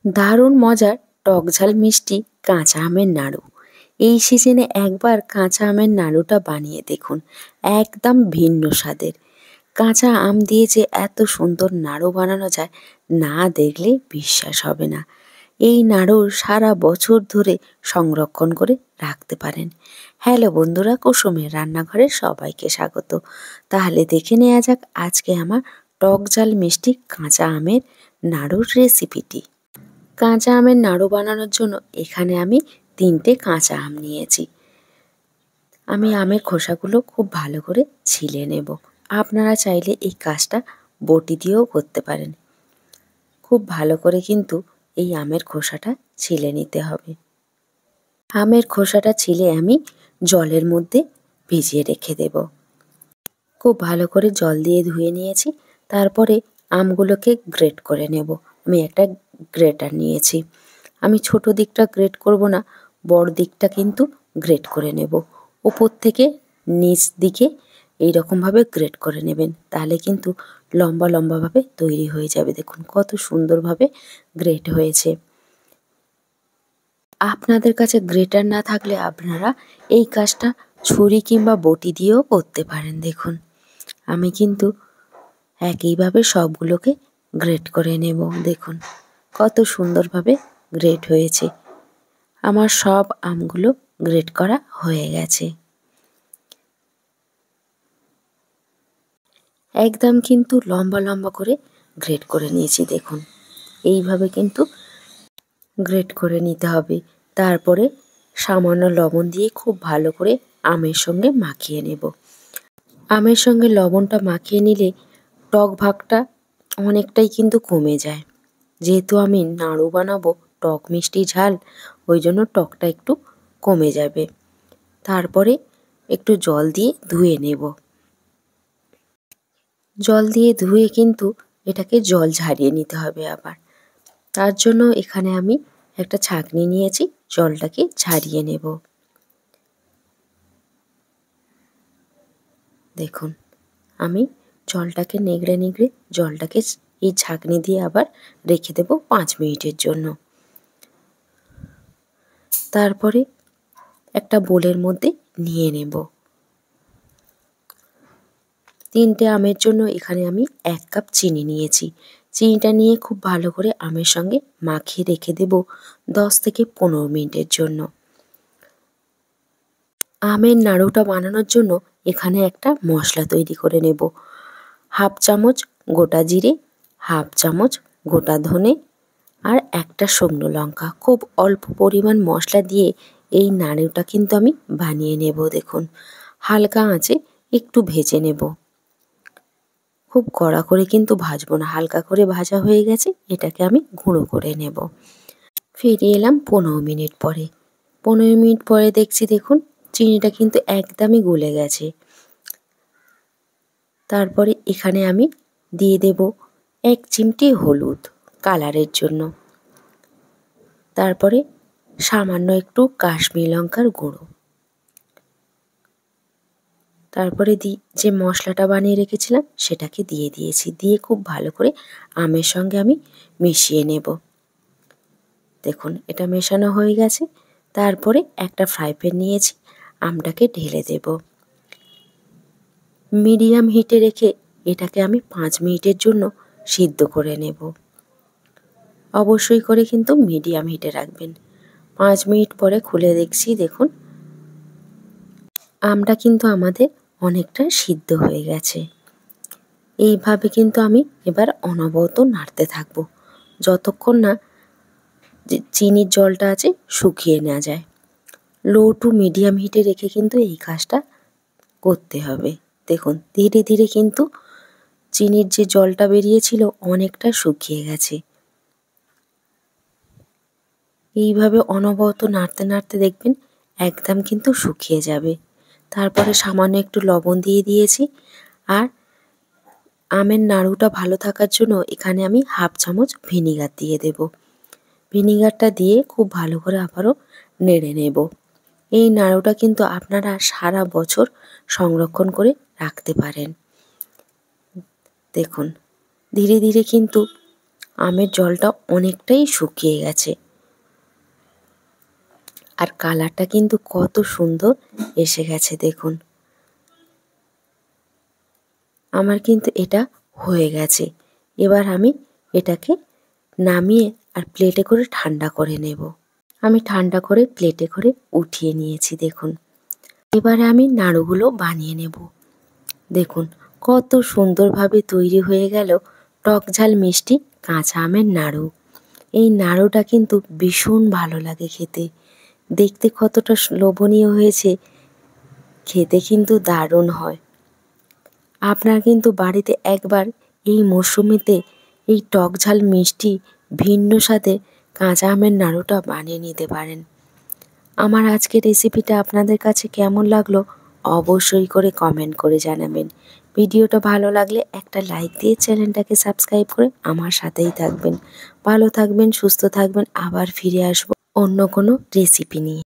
দারুণ মজার টকঝাল মিষ্টি কাঁচা আমের নাড়ু। এই সিজনে একবার কাঁচা আমের নাড়ুটা বানিয়ে দেখুন, একদম ভিন্ন স্বাদের। কাঁচা আম দিয়ে যে এত সুন্দর নাড়ু বানানো যায়, না দেখলে বিশ্বাস হবে না। এই নাড়ু সারা বছর ধরে সংরক্ষণ করে রাখতে পারেন। হ্যালো বন্ধুরা, কুসুমের রান্নাঘরে সবাইকে স্বাগত। তাহলে দেখে নেওয়া যাক আজকে আমার টকঝাল মিষ্টি কাঁচা আমের নাড়ুর রেসিপিটি। কাঁচা আমের নাড়ু বানানোর জন্য এখানে আমি 3টে কাঁচা আম নিয়েছি। আমি আমের খোসাগুলো খুব ভালো করে ছিলে নেব। আপনারা চাইলে এই কাজটা বটি দিয়েও করতে পারেন। খুব ভালো করে কিন্তু এই আমের খোসাটা ছিলে নিতে হবে। আমের খোসাটা ছিলে আমি জলের মধ্যে ভিজিয়ে রেখে দেব। খুব ভালো করে জল দিয়ে ধুয়ে নিয়েছি। তারপরে আমগুলোকে গ্রেট করে নেব। আমি একটা গ্রেটার নিয়েছি। আমি ছোট দিকটা গ্রেট করব না, বড় দিকটা কিন্তু গ্রেট করে নেব। উপর থেকে নিচ দিকে এইরকমভাবে গ্রেট করে নেবেন, তাহলে কিন্তু লম্বা লম্বাভাবে তৈরি হয়ে যাবে। দেখুন কত সুন্দরভাবে গ্রেট হয়েছে। আপনাদের কাছে গ্রেটার না থাকলে আপনারা এই কাজটা ছুরি কিংবা বটি দিয়েও করতে পারেন। দেখুন আমি কিন্তু একইভাবে সবগুলোকে গ্রেট করে নেব। দেখুন কত সুন্দরভাবে গ্রেট হয়েছে। আমার সব আমগুলো গ্রেট করা হয়ে গেছে। একদম কিন্তু লম্বা লম্বা করে গ্রেট করে নিয়েছি। দেখুন এইভাবে কিন্তু গ্রেট করে নিতে হবে। তারপরে সামান্য লবণ দিয়ে খুব ভালো করে আমের সঙ্গে মাখিয়ে নেব। আমের সঙ্গে লবণটা মাখিয়ে নিলে টক ভাগটা অনেকটাই কিন্তু কমে যায়। যেহেতু আমি নাড়ু বানাবো টক মিষ্টি ঝাল, ওই জন্য টকটা একটু কমে যাবে। তারপরে একটু জল দিয়ে ধুয়ে নেব। জল দিয়ে ধুয়ে কিন্তু এটাকে জল ঝারিয়ে নিতে হবে আবার। তার জন্য এখানে আমি একটা ছাঁকনি নিয়েছি, জলটাকে ঝারিয়ে নেব। দেখুন আমি জলটাকে নেগড়ে নেগড়ে জলটাকে এই ছাঁকনি দিয়ে আবার রেখে দেব 5 মিনিটের জন্য। তারপরে একটা বোলের মধ্যে নিয়ে নেব। 3টে আমের জন্য এখানে আমি 1 কাপ চিনি নিয়েছি। চিনিটা নিয়ে খুব ভালো করে আমের সঙ্গে মাখিয়ে রেখে দেব 10 থেকে 15 মিনিটের জন্য। আমের নাড়ুটা বানানোর জন্য এখানে একটা মশলা তৈরি করে নেব। 1/2 চামচ গোটা জিরে, 1/2 চামচ গোটা ধনে আর একটা শুকনো লঙ্কা। খুব অল্প পরিমাণ মশলা দিয়ে এই নাড়ুটা কিন্তু আমি বানিয়ে নেব। দেখুন হালকা আঁচে একটু ভেজে নেব। খুব কড়া করে কিন্তু ভাজবো না, হালকা করে ভাজা হয়ে গেছে। এটাকে আমি গুঁড়ো করে নেব। ফিরে এলাম 15 মিনিট পরে। 15 মিনিট পরে দেখছি দেখুন চিনিটা কিন্তু একদমই গলে গেছে। তারপরে এখানে আমি দিয়ে দেব 1 চিমটি হলুদ কালারের জন্য। তারপরে সামান্য একটু কাশ্মীরি লঙ্কার গুঁড়ো। তারপরে যে মশলাটা বানিয়ে রেখেছিলাম সেটাকে দিয়ে দিয়েছি। দিয়ে খুব ভালো করে আমের সঙ্গে আমি মিশিয়ে নেব। দেখুন এটা মেশানো হয়ে গেছে। তারপরে একটা ফ্রাই প্যান নিয়েছি, আমটাকে ঢেলে দেব। মিডিয়াম হিটে রেখে এটাকে আমি 5 মিনিটের জন্য সিদ্ধ করে নেব। অবশ্যই করে কিন্তু মিডিয়াম হিটে রাখবেন। 5 মিনিট পরে খুলে দেখছি দেখুন আমটা কিন্তু আমাদের অনেকটা সিদ্ধ হয়ে গেছে। এইভাবে কিন্তু আমি এবার অনবরত নাড়তে থাকবো যতক্ষণ না যে চিনির জলটা আছে শুকিয়ে না যায়। লো টু মিডিয়াম হিটে রেখে কিন্তু এই কাজটা করতে হবে। দেখুন ধীরে ধীরে কিন্তু চিনির যে জলটা বেরিয়েছিল অনেকটা শুকিয়ে গেছে। এইভাবে অনবরত নাড়তে নাড়তে দেখবেন একদম কিন্তু শুকিয়ে যাবে। তারপরে সামান্য একটু লবণ দিয়ে দিয়েছি। আর আমের নাড়ুটা ভালো থাকার জন্য এখানে আমি 1/2 চামচ ভিনিগার দিয়ে দেব। ভিনিগারটা দিয়ে খুব ভালো করে আবারও নেড়ে নেব। এই নাড়ুটা কিন্তু আপনারা সারা বছর সংরক্ষণ করে রাখতে পারেন। দেখুন ধীরে ধীরে কিন্তু আমের জলটা অনেকটাই শুকিয়ে গেছে। আর কালারটা কিন্তু কত সুন্দর এসে গেছে দেখুন। আমার কিন্তু এটা হয়ে গেছে। এবার আমি এটাকে নামিয়ে আর প্লেটে করে ঠান্ডা করে নেব। আমি ঠান্ডা করে প্লেটে করে উঠিয়ে নিয়েছি দেখুন। এবারে আমি নাড়ুগুলো বানিয়ে নেব। দেখুন কত সুন্দরভাবে তৈরি হয়ে গেল টক ঝাল মিষ্টি কাঁচা আমের নাড়ু। এই নাড়ুটা কিন্তু ভীষণ ভালো লাগে খেতে। দেখতে কতটা লোভনীয় হয়েছে, খেতে কিন্তু দারুণ হয়। আপনার কিন্তু বাড়িতে একবার এই মরশুমেতে এই টক ঝাল মিষ্টি ভিন্ন স্বাদে কাঁচা আমের নাড়ুটা বানিয়ে নিতে পারেন। আমার আজকের রেসিপিটা আপনাদের কাছে কেমন লাগলো অবশ্যই করে কমেন্ট করে জানাবেন। ভিডিওটা ভালো লাগলে একটা লাইক দিয়ে চ্যানেলটাকে সাবস্ক্রাইব করে আমার সাথেই থাকবেন। ভালো থাকবেন, সুস্থ থাকবেন। আবার ফিরে আসবো অন্য কোনো রেসিপি নিয়ে।